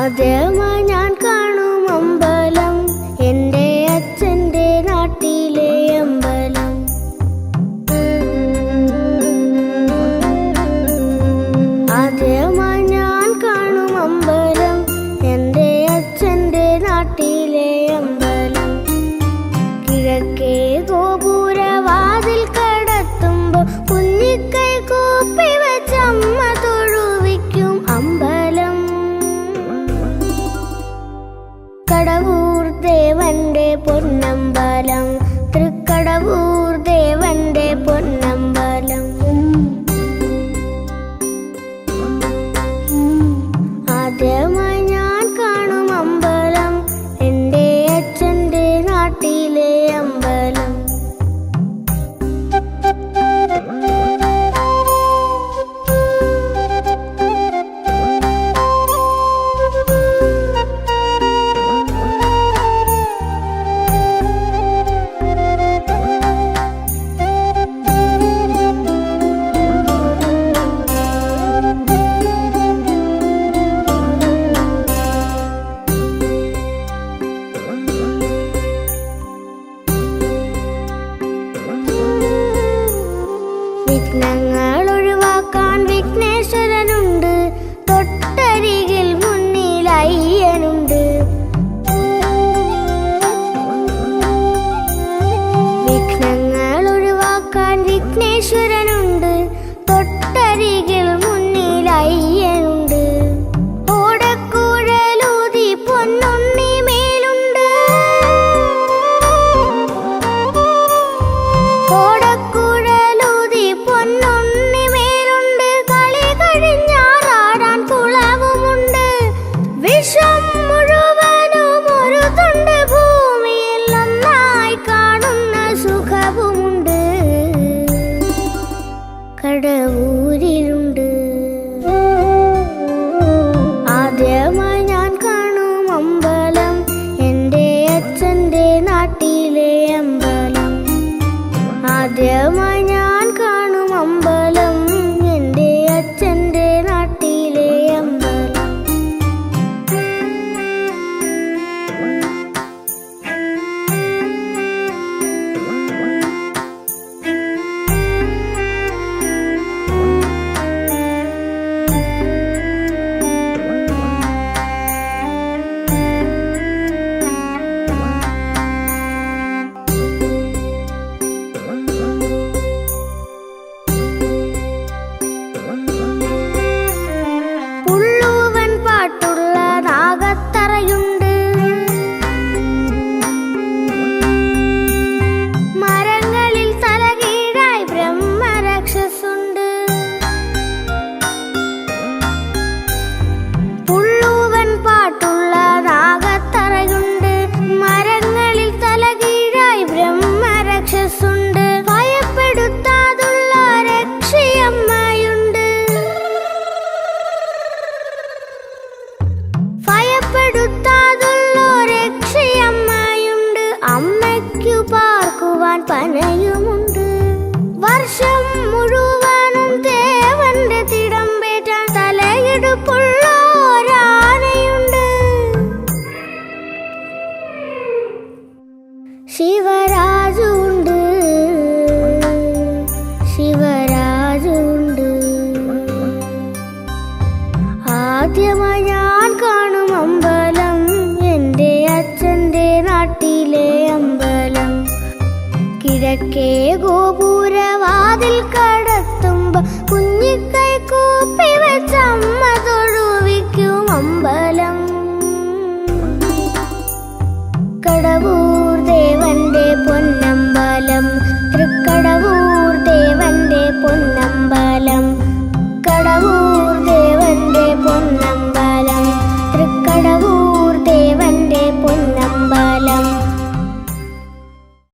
ആദ്യമായി ഞാൻ കാണും അമ്പലം എൻ്റെ അച്ഛൻ്റെ നാട്ടിലെ അമ്പലം. ആദ്യമായി ഞാൻ കാണും അമ്പലം എൻ്റെ അച്ഛൻ്റെ നാട്ടിലെ അമ്പലം. കിഴക്കേ ഗോപുരവാതിൽ കടത്തുമ്പോൾ കുഞ്ഞിക്കൈ കൂപ്പി വെച്ചമ്മ തൊഴുവിക്കും അമ്പലം. കടവൂർ ദേവന്റെ പൊന്നമ്പലം, തൃക്കടവൂർ ദേവന്റെ പൊന്നമ്പലം. ആദ്യമായി ഞാൻ കാണും അമ്പലം എൻ്റെ അച്ഛൻ്റെ നാട്ടിലെ അമ്പലം. വിഘ്നങ്ങൾ ഒഴിവാക്കാൻ വിഘ്നേശ്വരനുണ്ട്, തൊട്ടരികിൽ മുന്നിൽ അയ്യനുണ്ട്. വിഘ്നങ്ങൾ ഒഴിവാക്കാൻ വിഘ്നേശ്വരനുണ്ട്, തൊട്ടരികിൽ മുന്നിൽ അയ്യനുണ്ട്. ഓടക്കുഴലൂതി പൊന്നുണ്ണി മേലുണ്ട്, പൊന്നുണ്ണി മേലുണ്ട്. കളി കഴിഞ്ഞാറാടാൻ കുളവുമുണ്ട്. വിശ്വം മുഴുവനും ഒരു തുണ്ട് ഭൂമിയിൽ ഒന്നായി കാണുന്ന സുഖവുമുണ്ട്. കടവൂരിലുണ്ട്. ആദ്യമായി ഞാൻ കാണും അമ്പലം എൻ്റെ അച്ഛൻ്റെ നാട്ടിലെ അമ്പലം. ആദ്യമായി ഞാൻ കാണും അമ്പലം എൻ്റെ അച്ഛൻ്റെ നാട്ടിലെ അമ്പലം. പുള്ളൂവൻ പാട്ടുള്ള നാഗത്തറയുണ്ട്. മരങ്ങളിൽ തലകീഴായി ബ്രഹ്മരാക്ഷസുണ്ട്. പുള്ളൂവൻ പാട്ടുള്ള നാഗത്തറയുണ്ട്. മരങ്ങളിൽ തലകീഴായി ബ്രഹ്മരാക്ഷസുണ്ട്. ഭയപ്പെടുത്താതുള്ള രക്ഷയമ്മയുണ്ട്. ഭയപ്പെടുത്താതുള്ള രക്ഷയമ്മയുണ്ട്. അമ്മയ്ക്കു പാർക്കുവാൻ പനയുമുണ്ട്. വർഷം മുഴുവനും ദേവന്റെ തിടമ്പേറ്റാൻ തലയെടുപ്പുള്ള ഒരാനയുണ്ട്. ശിവരാജുണ്ട്, ശിവരാജുണ്ട്. ആദ്യമായി ഞാൻ കാണും അമ്പലം എൻ്റെ അച്ഛൻ്റെ നാട്ടിലെ അമ്പലം. കിഴക്കേ ഗോപുരവാതിൽ